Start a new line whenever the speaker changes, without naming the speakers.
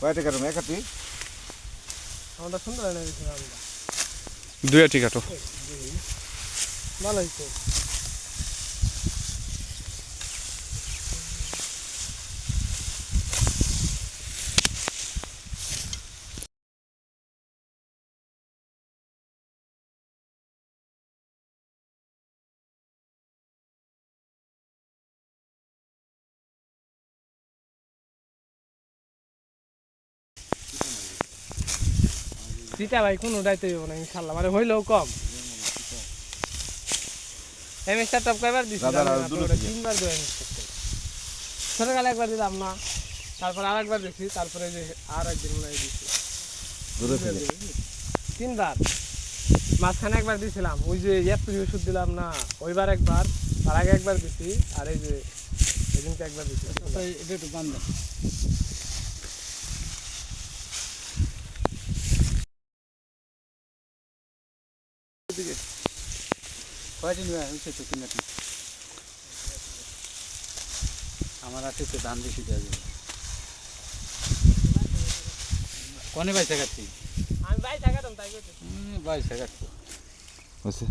কয় টাকা রুম একাতি
আমাদের সুন্দর এনে দিয়েছিলাম আমরা।
দুই আটি কাটো।
ভালো হয়েছে। চিটা ভাই কোনো উঠাইতে হইব না ইনশাল্লাহ, মানে হইলেও কম। এমএসটা টপ কয়বার দিছি
দাদা, আর দুটো দিকে।
3বার দেওয়া ছোটকালে একবার দিলাম না, তারপর আর একবার দিছি, তারপরে যে আর একদিন মনে হয় দিছি
দূরে থেকে
3বার। মাঝখানে একবার দিছিলাম, ওই যে এপ্রিল ওষুধ দিলাম না, ওইবার একবার, তার আগে একবার দিছি, আর এই যে এদিনকে একবার দিছি। এটা একটু গান দেন।
কয়দিন হয়েছে তো কিনা আমার আছে তো ধান বেশি দেওয়া যাবে কনে বাইসা কাটছি
আমি ভাই থাকাতাম তাই করতে।
বাইসা কাটতো
হয়েছে